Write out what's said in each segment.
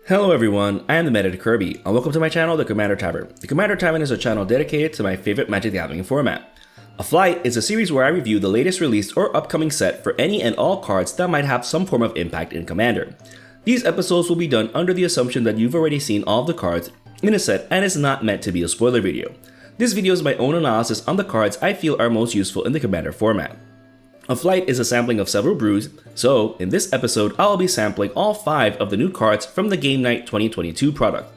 Hello everyone, I am the Meta Kirby, and welcome to my channel, The Commander Tavern. The Commander Tavern is a channel dedicated to my favorite Magic the Gathering format. A Flight is a series where I review the latest released or upcoming set for any and all cards that might have some form of impact in Commander. These episodes will be done under the assumption that you've already seen all of the cards in a set and is not meant to be a spoiler video. This video is my own analysis on the cards I feel are most useful in the Commander format. A Flight is a sampling of several brews, so in this episode I'll be sampling all 5 of the new cards from the Game Night 2022 product.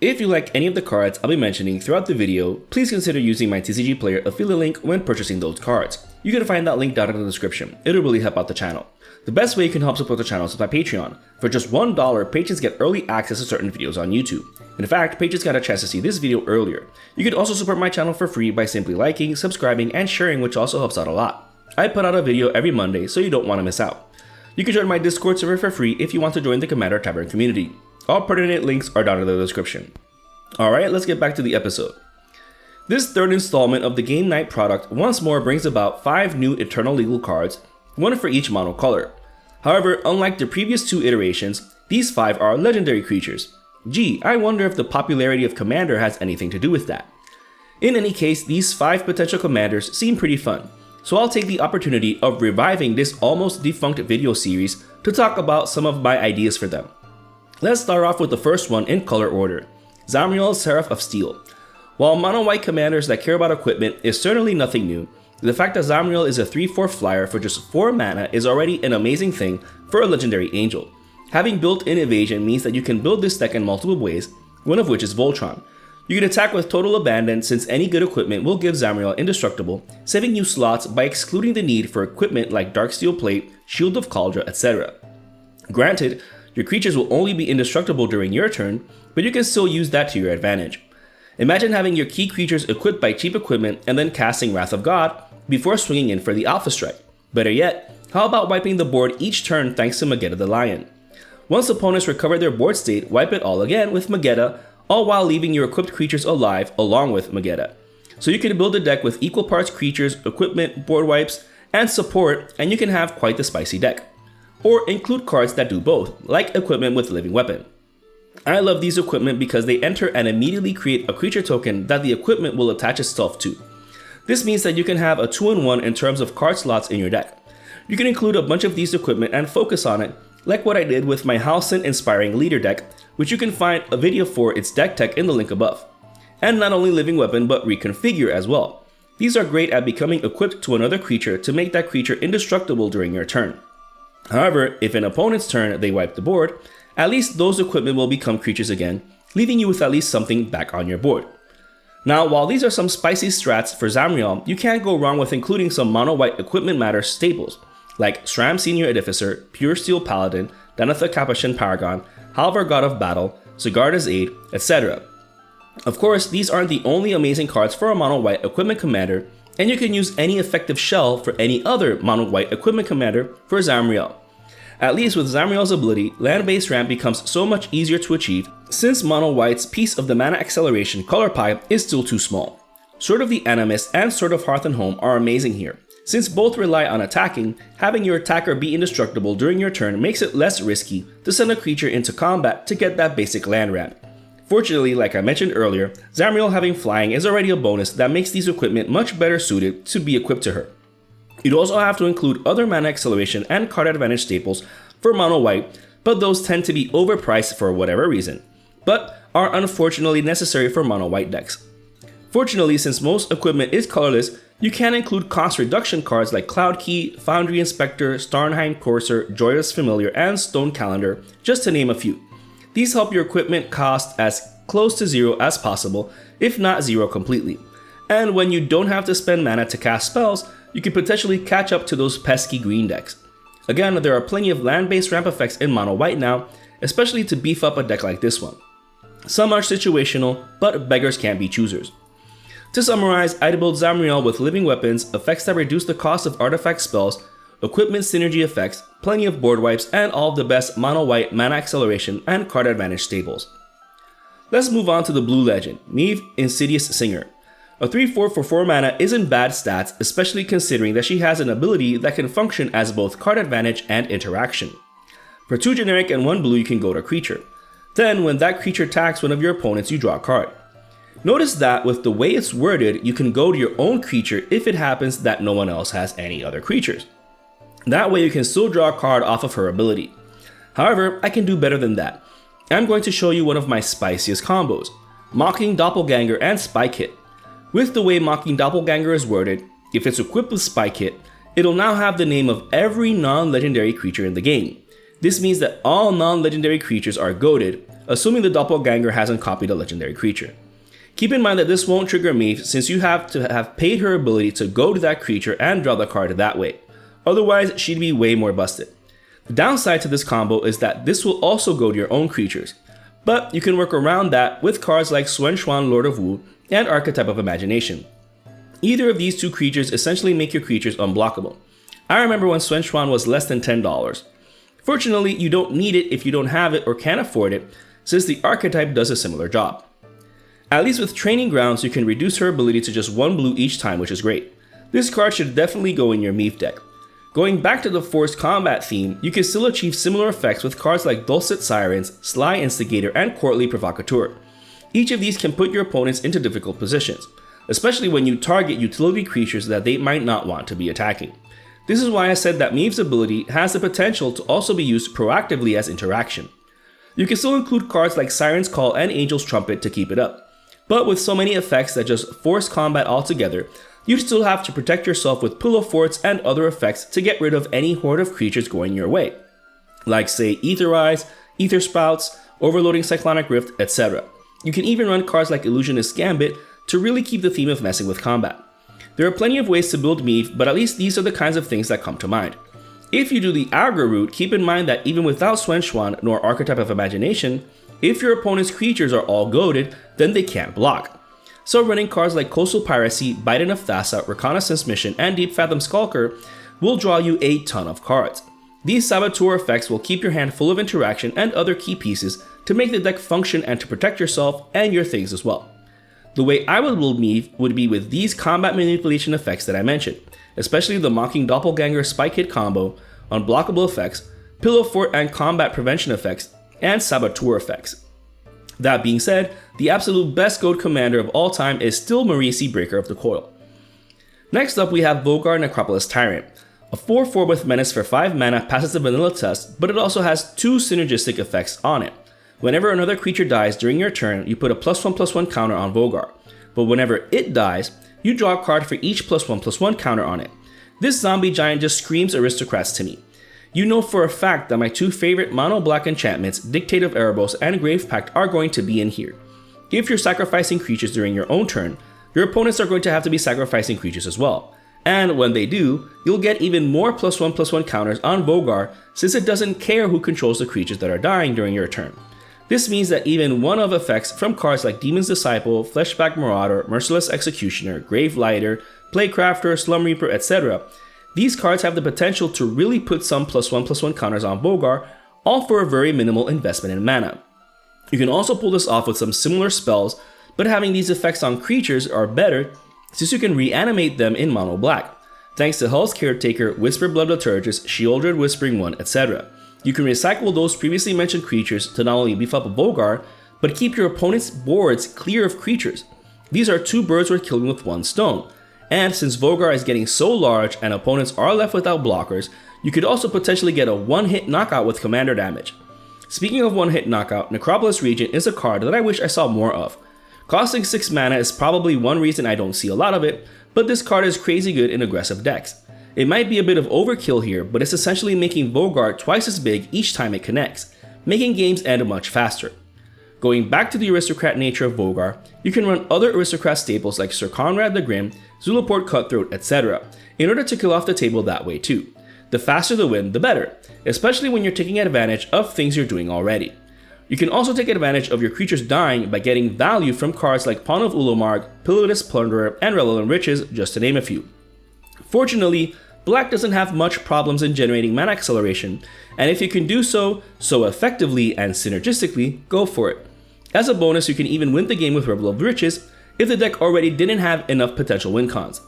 If you like any of the cards I'll be mentioning throughout the video, please consider using my TCG Player affiliate link when purchasing those cards. You can find that link down in the description, it'll really help out the channel. The best way you can help support the channel is with my Patreon. For just $1, patrons get early access to certain videos on YouTube. In fact, patrons got a chance to see this video earlier. You can also support my channel for free by simply liking, subscribing, and sharing, which also helps out a lot. I put out a video every Monday, so you don't want to miss out. You can join my Discord server for free if you want to join the Commander Tavern community. All pertinent links are down in the description. Alright, let's get back to the episode. This third installment of the Game Night product once more brings about 5 new Eternal Legal cards, one for each mono color. However, unlike the previous 2 iterations, these 5 are legendary creatures. Gee, I wonder if the popularity of Commander has anything to do with that. In any case, these 5 potential commanders seem pretty fun. So I'll take the opportunity of reviving this almost defunct video series to talk about some of my ideas for them. Let's start off with the first one in color order, Zamriel Seraph of Steel. While mono-white commanders that care about equipment is certainly nothing new, the fact that Zamriel is a 3/4 flyer for just 4 mana is already an amazing thing for a legendary angel. Having built-in evasion means that you can build this deck in multiple ways, one of which is Voltron. You can attack with total abandon since any good equipment will give Zamriel indestructible, saving you slots by excluding the need for equipment like Darksteel Plate, Shield of Kaldra, etc. Granted, your creatures will only be indestructible during your turn, but you can still use that to your advantage. Imagine having your key creatures equipped by cheap equipment and then casting Wrath of God before swinging in for the Alpha Strike. Better yet, how about wiping the board each turn thanks to Magetta the Lion? Once opponents recover their board state, wipe it all again with Magetta, all while leaving your equipped creatures alive along with Magetta. So you can build a deck with equal parts creatures, equipment, board wipes, and support, and you can have quite the spicy deck. Or include cards that do both, like equipment with Living Weapon. I love these equipment because they enter and immediately create a creature token that the equipment will attach itself to. This means that you can have a 2-in-1 in terms of card slots in your deck. You can include a bunch of these equipment and focus on it, like what I did with my Halcyon Inspiring Leader deck, which you can find a video for its deck tech in the link above. And not only Living Weapon, but Reconfigure as well. These are great at becoming equipped to another creature to make that creature indestructible during your turn. However, if an opponent's turn they wipe the board, at least those equipment will become creatures again, leaving you with at least something back on your board. Now, while these are some spicy strats for Zamriel, you can't go wrong with including some mono-white equipment matter staples, like Stram Senior Edificer, Pure Steel Paladin, Danatha Capuchin Paragon, Halvar God of Battle, Sigarda's Aid, etc. Of course, these aren't the only amazing cards for a mono-white equipment commander, and you can use any effective shell for any other mono-white equipment commander for Zamriel. At least with Zamriel's ability, land-based ramp becomes so much easier to achieve since mono-white's piece of the mana acceleration color pie is still too small. Sword of the Animist and Sword of Hearth and Home are amazing here. Since both rely on attacking, having your attacker be indestructible during your turn makes it less risky to send a creature into combat to get that basic land ramp. Fortunately, like I mentioned earlier, Zamriel having flying is already a bonus that makes these equipment much better suited to be equipped to her. You'd also have to include other mana acceleration and card advantage staples for mono white, but those tend to be overpriced for whatever reason, but are unfortunately necessary for mono white decks. Fortunately, since most equipment is colorless, you can include cost reduction cards like Cloud Key, Foundry Inspector, Starnheim Courser, Joyous Familiar, and Stone Calendar, just to name a few. These help your equipment cost as close to 0 as possible, if not 0 completely. And when you don't have to spend mana to cast spells, you can potentially catch up to those pesky green decks. Again, there are plenty of land-based ramp effects in mono white now, especially to beef up a deck like this one. Some are situational, but beggars can't be choosers. To summarize, I'd build Zamriel with living weapons, effects that reduce the cost of artifact spells, equipment synergy effects, plenty of board wipes, and all of the best mono-white mana acceleration and card advantage staples. Let's move on to the blue legend, Meve Insidious Singer. A 3/4 for 4 mana isn't bad stats, especially considering that she has an ability that can function as both card advantage and interaction. For 2 generic and 1 blue you can go to creature. Then when that creature attacks one of your opponents, you draw a card. Notice that with the way it's worded, you can go to your own creature if it happens that no one else has any other creatures. That way you can still draw a card off of her ability. However, I can do better than that. I'm going to show you one of my spiciest combos, Mocking Doppelganger and Spike Hit. With the way Mocking Doppelganger is worded, if it's equipped with Spike Hit, it'll now have the name of every non-legendary creature in the game. This means that all non-legendary creatures are goated, assuming the Doppelganger hasn't copied a legendary creature. Keep in mind that this won't trigger Maeve since you have to have paid her ability to go to that creature and draw the card that way. Otherwise, she'd be way more busted. The downside to this combo is that this will also go to your own creatures, but you can work around that with cards like Swen Xuan Lord of Wu and Archetype of Imagination. Either of these two creatures essentially make your creatures unblockable. I remember when Swen Xuan was less than $10. Fortunately, you don't need it if you don't have it or can't afford it, since the archetype does a similar job. At least with Training Grounds, you can reduce her ability to just 1 blue each time, which is great. This card should definitely go in your Maeve deck. Going back to the forced combat theme, you can still achieve similar effects with cards like Dulcet Sirens, Sly Instigator, and Courtly Provocateur. Each of these can put your opponents into difficult positions, especially when you target utility creatures that they might not want to be attacking. This is why I said that Maeve's ability has the potential to also be used proactively as interaction. You can still include cards like Siren's Call and Angel's Trumpet to keep it up, but with so many effects that just force combat altogether, you still have to protect yourself with Pillow Forts and other effects to get rid of any horde of creatures going your way, like say Ether Eyes, Ether Spouts, Overloading Cyclonic Rift, etc. You can even run cards like Illusionist Gambit to really keep the theme of messing with combat. There are plenty of ways to build Maeve, but at least these are the kinds of things that come to mind. If you do the aggro route, keep in mind that even without Swen Xuan nor Archetype of Imagination, if your opponent's creatures are all goaded, then they can't block. So running cards like Coastal Piracy, Biden of Thassa, Reconnaissance Mission, and Deep Fathom Skulker will draw you a ton of cards. These Saboteur effects will keep your hand full of interaction and other key pieces to make the deck function and to protect yourself and your things as well. The way I would build Maeve would be with these combat manipulation effects that I mentioned, especially the Mocking Doppelganger Spike Hit combo, unblockable effects, Pillow Fort and combat prevention effects, and Saboteur effects. That being said, the absolute best goat commander of all time is still Marisi, Breaker of the Coil. Next up we have Vogar Necropolis Tyrant. A 4/4 with Menace for 5 mana passes the vanilla test, but it also has 2 synergistic effects on it. Whenever another creature dies during your turn, you put a +1/+1 counter on Vogar, but whenever it dies, you draw a card for each +1/+1 counter on it. This zombie giant just screams aristocrats to me. You know for a fact that my 2 favorite mono black enchantments, Dictate of Erebos and Grave Pact, are going to be in here. If you're sacrificing creatures during your own turn, your opponents are going to have to be sacrificing creatures as well. And when they do, you'll get even more +1/+1 counters on Vogar since it doesn't care who controls the creatures that are dying during your turn. This means that even one of effects from cards like Demon's Disciple, Fleshback Marauder, Merciless Executioner, Grave Lighter, Playcrafter, Slum Reaper, etc. These cards have the potential to really put some +1/+1 counters on Vogar, all for a very minimal investment in mana. You can also pull this off with some similar spells, but having these effects on creatures are better since you can reanimate them in mono black, thanks to Hell's Caretaker, Whisper Blood Liturgist, Shieldred Whispering One, etc. You can recycle those previously mentioned creatures to not only beef up a Vogar, but keep your opponent's boards clear of creatures. These are 2 birds worth killing with 1 stone. And since Vogar is getting so large and opponents are left without blockers, you could also potentially get a 1-hit knockout with commander damage. Speaking of 1-hit knockout, Necropolis Regent is a card that I wish I saw more of. Costing 6 mana is probably one reason I don't see a lot of it, but this card is crazy good in aggressive decks. It might be a bit of overkill here, but it's essentially making Vogar twice as big each time it connects, making games end much faster. Going back to the aristocrat nature of Vogar, you can run other aristocrat staples like Sir Conrad the Grim, Zulaport Cutthroat, etc. in order to kill off the table that way too. The faster the win, the better, especially when you're taking advantage of things you're doing already. You can also take advantage of your creatures dying by getting value from cards like Pawn of Ulomarg, Pillowless Plunderer, and Relevant Riches, just to name a few. Fortunately, Black doesn't have much problems in generating mana acceleration, and if you can do so effectively and synergistically, go for it. As a bonus, you can even win the game with Revel of Riches if the deck already didn't have enough potential win cons.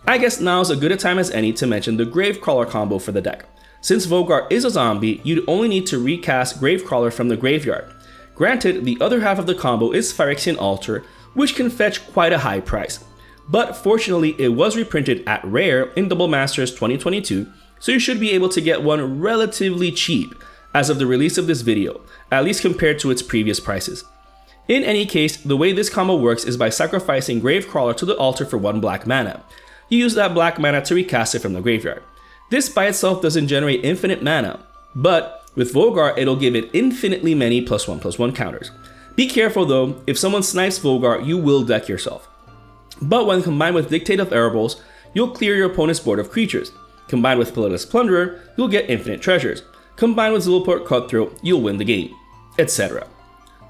I guess now is as good a time as any to mention the Gravecrawler combo for the deck. Since Vogar is a zombie, you'd only need to recast Gravecrawler from the graveyard. Granted, the other half of the combo is Phyrexian Altar, which can fetch quite a high price. But fortunately, it was reprinted at rare in Double Masters 2022, so you should be able to get one relatively cheap as of the release of this video, at least compared to its previous prices. In any case, the way this combo works is by sacrificing Gravecrawler to the altar for 1 black mana. You use that black mana to recast it from the graveyard. This by itself doesn't generate infinite mana, but with Volgar it'll give it infinitely many +1/+1 counters. Be careful though, if someone snipes Volgar, you will deck yourself. But when combined with Dictate of Erebos, you'll clear your opponent's board of creatures. Combined with Pitiless Plunderer, you'll get infinite treasures. Combined with Zulaport Cutthroat, you'll win the game, etc.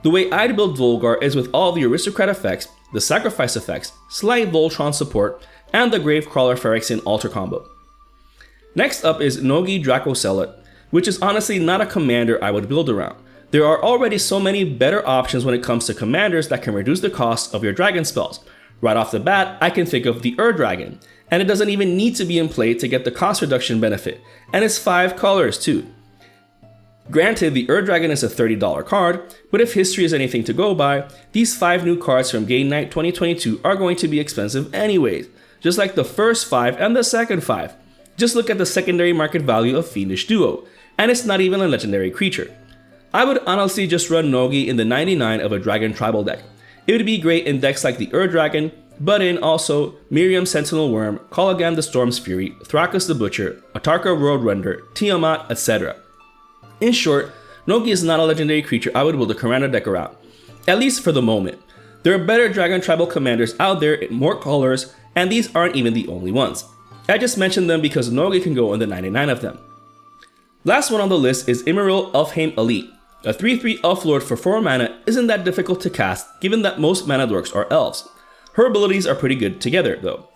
The way I'd build Volgar is with all the aristocrat effects, the sacrifice effects, slight voltron support, and the Gravecrawler Phyrexian Altar combo. Next up is Nogi Draco Zealot, which is honestly not a commander I would build around. There are already so many better options when it comes to commanders that can reduce the cost of your dragon spells. Right off the bat, I can think of the Dragon, and it doesn't even need to be in play to get the cost reduction benefit, and it's 5 colors too. Granted, the Dragon is a $30 card, but if history is anything to go by, these 5 new cards from Game Night 2022 are going to be expensive anyways, just like the first 5 and the second 5. Just look at the secondary market value of Fiendish Duo, and it's not even a legendary creature. I would honestly just run Nogi in the 99 of a Dragon Tribal deck. It would be great in decks like the Dragon, but in also Miriam Sentinel Worm, Kolaghan the Storm's Fury, Thrakus the Butcher, Atarka Roadrunner, Tiamat, etc. In short, Nogi is not a legendary creature I would build a commander deck around, at least for the moment. There are better Dragon Tribal commanders out there in more colors, and these aren't even the only ones. I just mentioned them because Nogi can go in the 99 of them. Last one on the list is Imril Elfheim Elite. A 3/3 Elf Lord for 4 mana isn't that difficult to cast given that most mana dorks are elves. Her abilities are pretty good together though.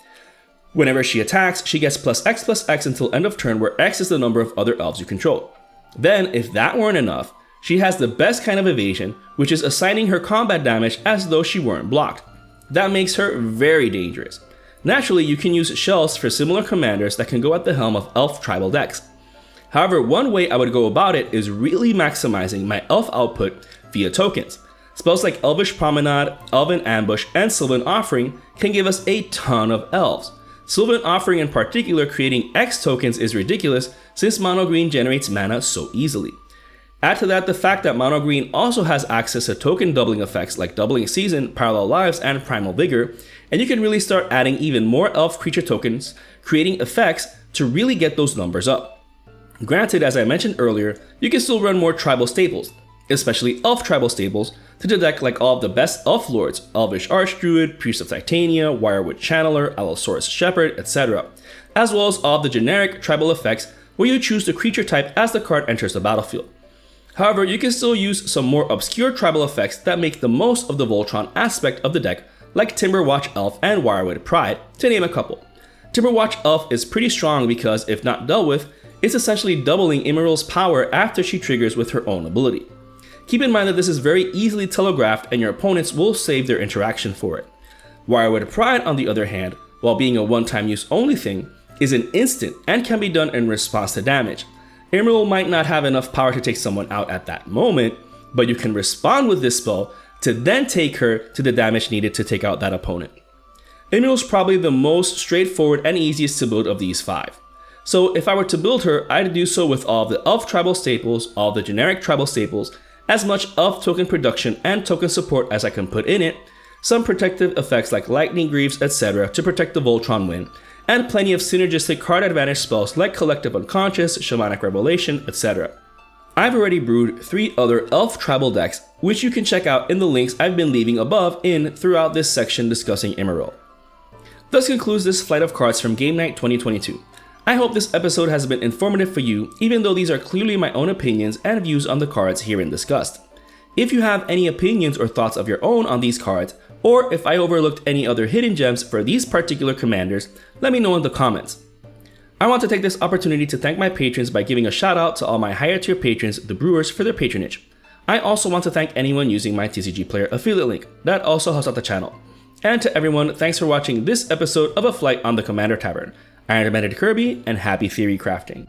Whenever she attacks, she gets +X/+X until end of turn, where X is the number of other elves you control. Then, if that weren't enough, she has the best kind of evasion, which is assigning her combat damage as though she weren't blocked. That makes her very dangerous. Naturally, you can use shells for similar commanders that can go at the helm of elf tribal decks. However, one way I would go about it is really maximizing my elf output via tokens. Spells like Elvish Promenade, Elven Ambush, and Sylvan Offering can give us a ton of elves. Sylvan Offering in particular creating X tokens is ridiculous since mono green generates mana so easily. Add to that the fact that mono green also has access to token doubling effects like Doubling Season, Parallel Lives, and Primal Vigor, and you can really start adding even more elf creature tokens, creating effects to really get those numbers up. Granted, as I mentioned earlier, you can still run more tribal staples, especially elf tribal staples, to the deck like all of the best elf lords, Elvish Archdruid, Priest of Titania, Wirewood Channeler, Allosaurus Shepherd, etc., as well as all of the generic tribal effects where you choose the creature type as the card enters the battlefield. However, you can still use some more obscure tribal effects that make the most of the Voltron aspect of the deck, like Timberwatch Elf and Wirewood Pride, to name a couple. Timberwatch Elf is pretty strong because, if not dealt with, it's essentially doubling Imril's power after she triggers with her own ability. Keep in mind that this is very easily telegraphed and your opponents will save their interaction for it. Wirewood Pride, on the other hand, while being a one-time use only thing, is an instant and can be done in response to damage. Imril might not have enough power to take someone out at that moment, but you can respond with this spell to then take her to the damage needed to take out that opponent. Imril is probably the most straightforward and easiest to build of these 5. So if I were to build her, I'd do so with all of the elf tribal staples, all of the generic tribal staples, as much elf token production and token support as I can put in it, some protective effects like Lightning Greaves, etc. to protect the Voltron win, and plenty of synergistic card advantage spells like Collective Unconscious, Shamanic Revelation, etc. I've already brewed 3 other elf tribal decks, which you can check out in the links I've been leaving above throughout this section discussing Imril. Thus concludes this flight of cards from Game Night 2022. I hope this episode has been informative for you, even though these are clearly my own opinions and views on the cards herein discussed. If you have any opinions or thoughts of your own on these cards, or if I overlooked any other hidden gems for these particular commanders, let me know in the comments. I want to take this opportunity to thank my patrons by giving a shout out to all my higher tier patrons, the Brewers, for their patronage. I also want to thank anyone using my TCG Player affiliate link, that also helps out the channel. And to everyone, thanks for watching this episode of A Flight on the Commander Tavern. I am Untitled Kirby, and happy theory crafting.